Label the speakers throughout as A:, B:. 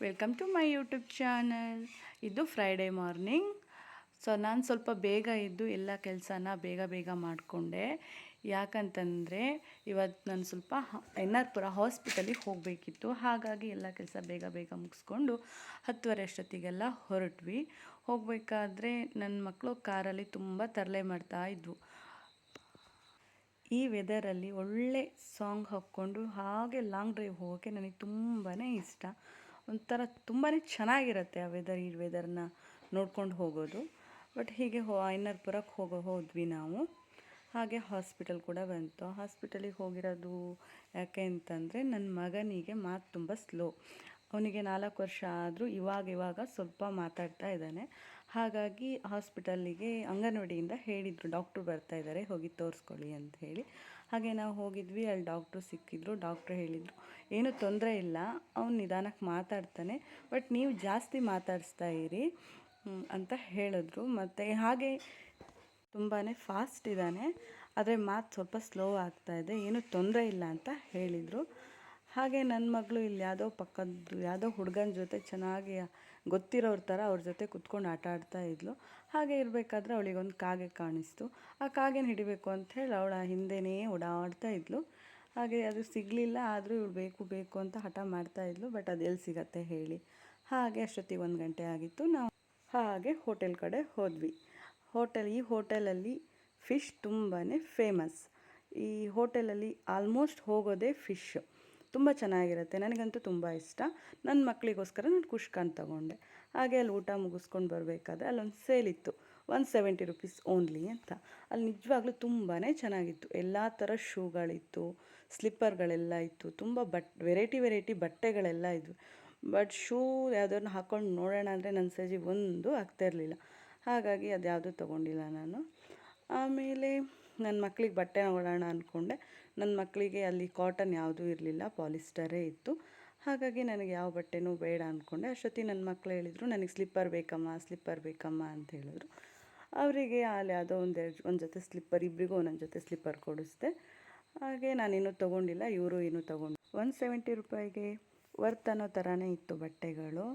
A: Welcome to my YouTube channel. ಇದು Friday morning. So ನಾನು ಸ್ವಲ್ಪ ಬೇಗ ಇದ್ದು ಎಲ್ಲ ಕೆಲಸನ ಬೇಗ ಬೇಗ ಮಾಡಿಕೊಂಡೆ. ಯಾಕಂತಂದರೆ ಇವತ್ತು ನಾನು ಸ್ವಲ್ಪ ಎನ್.ಆರ್.ಪುರ ಹಾಸ್ಪಿಟಲಿಗೆ ಹೋಗಬೇಕಿತ್ತು. ಹಾಗಾಗಿ ಎಲ್ಲ ಕೆಲಸ ಬೇಗ ಬೇಗ ಮುಗಿಸ್ಕೊಂಡು 10:30 ಅಷ್ಟೊತ್ತಿಗೆಲ್ಲ ಹೊರಟ್ವಿ. ಹೋಗಬೇಕಾದ್ರೆ ನನ್ನ ಮಕ್ಕಳು ಕಾರಲ್ಲಿ ತುಂಬ ತರಲೆ ಮಾಡ್ತಾಯಿದ್ವು. ಈ ವೆದರಲ್ಲಿ ಒಳ್ಳೆ ಸಾಂಗ್ ಹಾಕ್ಕೊಂಡು ಹಾಗೆ ಲಾಂಗ್ ಡ್ರೈವ್ ಹೋಗೋಕ್ಕೆ ನನಗೆ ತುಂಬಾ ಇಷ್ಟ. ಒಂಥರ ತುಂಬಾ ಚೆನ್ನಾಗಿರುತ್ತೆ ಆ ಈ ವೆದರ್ನ ನೋಡ್ಕೊಂಡು ಹೋಗೋದು. ಬಟ್ ಹೀಗೆ ಎನ್.ಆರ್.ಪುರಕ್ಕೆ ಹೋದ್ವಿ ನಾವು. ಹಾಗೆ ಹಾಸ್ಪಿಟಲ್ ಕೂಡ ಬಂತು. ಹಾಸ್ಪಿಟಲಿಗೆ ಹೋಗಿರೋದು ಯಾಕೆ ಅಂತಂದರೆ ನನ್ನ ಮಗನಿಗೆ ಮಾತು ತುಂಬ ಸ್ಲೋ. ಅವನಿಗೆ 4 ವರ್ಷ ಆದರೂ ಇವಾಗ ಸ್ವಲ್ಪ ಮಾತಾಡ್ತಾ ಇದ್ದಾನೆ. ಹಾಗಾಗಿ ಹಾಸ್ಪಿಟಲ್ಲಿಗೆ ಅಂಗನವಾಡಿಯಿಂದ ಹೇಳಿದರು, ಡಾಕ್ಟ್ರು ಬರ್ತಾಯಿದ್ದಾರೆ, ಹೋಗಿ ತೋರಿಸ್ಕೊಳ್ಳಿ ಅಂತ ಹೇಳಿ. ಹಾಗೆ ನಾವು ಹೋಗಿದ್ವಿ. ಅಲ್ಲಿ ಡಾಕ್ಟ್ರು ಸಿಕ್ಕಿದ್ರು. ಡಾಕ್ಟ್ರು ಹೇಳಿದರು, ಏನೂ ತೊಂದರೆ ಇಲ್ಲ, ಅವ್ನು ನಿಧಾನಕ್ಕೆ ಮಾತಾಡ್ತಾನೆ, ಬಟ್ ನೀವು ಜಾಸ್ತಿ ಮಾತಾಡಿಸ್ತಾ ಇರಿ ಅಂತ ಹೇಳಿದ್ರು. ಮತ್ತು ಹಾಗೆ ತುಂಬಾ ಫಾಸ್ಟ್ ಇದ್ದಾನೆ, ಆದರೆ ಮಾತು ಸ್ವಲ್ಪ ಸ್ಲೋ ಆಗ್ತಾಯಿದೆ, ಏನೂ ತೊಂದರೆ ಇಲ್ಲ ಅಂತ ಹೇಳಿದರು. ಹಾಗೆ ನನ್ನ ಮಗಳು ಇಲ್ಲಿ ಯಾವುದೋ ಹುಡುಗನ ಜೊತೆ ಚೆನ್ನಾಗಿ ಗೊತ್ತಿರೋರ ಥರ ಅವ್ರ ಜೊತೆ ಕುತ್ಕೊಂಡು ಆಟ ಆಡ್ತಾ ಇದ್ಲು. ಹಾಗೆ ಇರಬೇಕಾದ್ರೆ ಅವಳಿಗೊಂದು ಕಾಗೆ ಕಾಣಿಸ್ತು. ಆ ಕಾಗೆನ ಹಿಡಿಬೇಕು ಅಂತ ಹೇಳಿ ಅವಳ ಹಿಂದೆನೇ ಓಡಾಡ್ತಾ ಇದ್ಲು. ಹಾಗೆ ಅದು ಸಿಗಲಿಲ್ಲ, ಆದರೂ ಇವಳು ಬೇಕು ಅಂತ ಹಠ ಮಾಡ್ತಾ ಇದ್ಲು. ಬಟ್ ಅದು ಎಲ್ಲಿ ಸಿಗತ್ತೆ ಹೇಳಿ. ಹಾಗೆ ಅಷ್ಟೊತ್ತಿಗೆ 1 ಗಂಟೆ ಆಗಿತ್ತು. ನಾವು ಹಾಗೆ ಹೋಟೆಲ್ ಕಡೆ ಹೋದ್ವಿ. ಈ ಹೋಟೆಲಲ್ಲಿ ಫಿಶ್ ತುಂಬಾ ಫೇಮಸ್. ಈ ಹೋಟೆಲಲ್ಲಿ ಆಲ್ಮೋಸ್ಟ್ ಹೋಗೋದೇ ಫಿಶ್. ತುಂಬ ಚೆನ್ನಾಗಿರುತ್ತೆ. ನನಗಂತೂ ತುಂಬ ಇಷ್ಟ. ನನ್ನ ಮಕ್ಕಳಿಗೋಸ್ಕರ ನಾನು ಕುಷ್ಕಾನ್ ತೊಗೊಂಡೆ. ಹಾಗೆ ಅಲ್ಲಿ ಊಟ ಮುಗಿಸ್ಕೊಂಡು ಬರಬೇಕಾದ್ರೆ ಅಲ್ಲೊಂದು ಸೇಲಿತ್ತು, 170 ರೂಪೀಸ್ ಓನ್ಲಿ ಅಂತ. ಅಲ್ಲಿ ನಿಜವಾಗ್ಲೂ ತುಂಬಾ ಚೆನ್ನಾಗಿತ್ತು. ಎಲ್ಲ ಥರ ಶೂಗಳಿತ್ತು, ಸ್ಲಿಪ್ಪರ್ಗಳೆಲ್ಲ ಇತ್ತು, ತುಂಬ ವೆರೈಟಿ ಬಟ್ಟೆಗಳೆಲ್ಲ ಇದ್ವು. ಬಟ್ ಶೂ ಯಾವುದನ್ನು ಹಾಕ್ಕೊಂಡು ನೋಡೋಣ ಅಂದರೆ ನನ್ನ ಸೈಜಿಗೆ ಒಂದು ಆಗ್ತಾಯಿರಲಿಲ್ಲ. ಹಾಗಾಗಿ ಅದು ಯಾವುದೂ ತೊಗೊಂಡಿಲ್ಲ ನಾನು. ಆಮೇಲೆ ನನ್ನ ಮಕ್ಕಳಿಗೆ ಬಟ್ಟೆ ನೋಡೋಣ ಅಂದ್ಕೊಂಡೆ. ನನ್ನ ಮಕ್ಕಳಿಗೆ ಅಲ್ಲಿ ಕಾಟನ್ ಯಾವುದೂ ಇರಲಿಲ್ಲ, ಪಾಲಿಸ್ಟರೇ ಇತ್ತು. ಹಾಗಾಗಿ ನನಗೆ ಯಾವ ಬಟ್ಟೆನೂ ಬೇಡ ಅಂದ್ಕೊಂಡೆ. ಅಷ್ಟೊತ್ತಿಗೆ ನನ್ನ ಮಕ್ಕಳು ಹೇಳಿದರು, ನನಗೆ ಸ್ಲಿಪ್ಪರ್ ಬೇಕಮ್ಮ ಅಂತ ಹೇಳಿದ್ರು. ಅವರಿಗೆ ಅಲ್ಲಿ ಯಾವುದೋ ಒಂದು ಜೊತೆ ಸ್ಲಿಪ್ಪರ್, ಇಬ್ಬರಿಗೂ ಒಂದೊಂದು ಜೊತೆ ಸ್ಲಿಪ್ಪರ್ ಕೊಡಿಸ್ದೆ. ಹಾಗೆ ನಾನೇನೂ ತೊಗೊಂಡಿಲ್ಲ, ಇವರು ಏನೂ ತೊಗೊಂಡು 170 ರೂಪಾಯಿಗೆ ವರ್ತ್ ಅನ್ನೋ ಥರನೇ ಇತ್ತು ಬಟ್ಟೆಗಳು.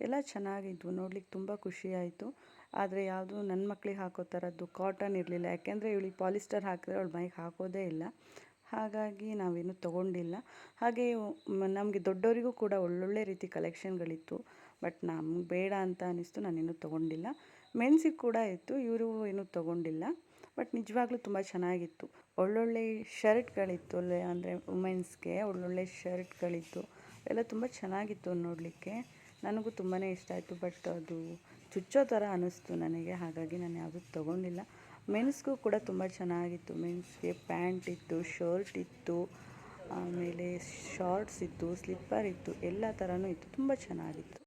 A: ಎಲ್ಲ ಚೆನ್ನಾಗಿದ್ವು, ನೋಡ್ಲಿಕ್ಕೆ ತುಂಬ ಖುಷಿಯಾಯಿತು. ಆದರೆ ಯಾವುದು ನನ್ನ ಮಕ್ಕಳಿಗೆ ಹಾಕೋ ಥರದ್ದು ಕಾಟನ್ ಇರಲಿಲ್ಲ. ಯಾಕೆಂದರೆ ಇವಳಿಗೆ ಪಾಲಿಸ್ಟರ್ ಹಾಕಿದ್ರೆ ಅವಳು ಮೈಗೆ ಹಾಕೋದೇ ಇಲ್ಲ. ಹಾಗಾಗಿ ನಾವೇನು ತೊಗೊಂಡಿಲ್ಲ. ಹಾಗೆ ನಮಗೆ ದೊಡ್ಡವರಿಗೂ ಕೂಡ ಒಳ್ಳೊಳ್ಳೆ ರೀತಿ ಕಲೆಕ್ಷನ್ಗಳಿತ್ತು. ಬಟ್ ನಮ್ಗೆ ಬೇಡ ಅಂತ ಅನ್ನಿಸ್ತು, ನಾನೇನು ತೊಗೊಂಡಿಲ್ಲ. ಮೆನ್ಸಿಗೆ ಕೂಡ ಇತ್ತು, ಇವರು ಏನೂ ತೊಗೊಂಡಿಲ್ಲ. ಬಟ್ ನಿಜವಾಗ್ಲೂ ತುಂಬ ಚೆನ್ನಾಗಿತ್ತು. ಒಳ್ಳೊಳ್ಳೆ ಶರ್ಟ್ಗಳಿತ್ತು, ಅಂದರೆ ವುಮೆನ್ಸ್ಗೆ ಒಳ್ಳೊಳ್ಳೆ ಶರ್ಟ್ಗಳಿತ್ತು. ಎಲ್ಲ ತುಂಬ ಚೆನ್ನಾಗಿತ್ತು ನೋಡಲಿಕ್ಕೆ. ನನಗೂ ತುಂಬಾ ಇಷ್ಟ ಆಯಿತು. ಬಟ್ ಅದು ಚುಚ್ಚೋ ಥರ ಅನ್ನಿಸ್ತು ನನಗೆ. ಹಾಗಾಗಿ ನಾನು ಯಾವುದೂ ತೊಗೊಂಡಿಲ್ಲ. ಮೆನ್ಸ್ಗೂ ಕೂಡ ತುಂಬ ಚೆನ್ನಾಗಿತ್ತು. ಮೆನ್ಸ್ಗೆ ಪ್ಯಾಂಟ್ ಇತ್ತು, ಶರ್ಟ್ ಇತ್ತು, ಆಮೇಲೆ ಶಾರ್ಟ್ಸ್ ಇತ್ತು, ಸ್ಲಿಪ್ಪರ್ ಇತ್ತು, ಎಲ್ಲ ಥರನೂ ಇತ್ತು. ತುಂಬ ಚೆನ್ನಾಗಿತ್ತು.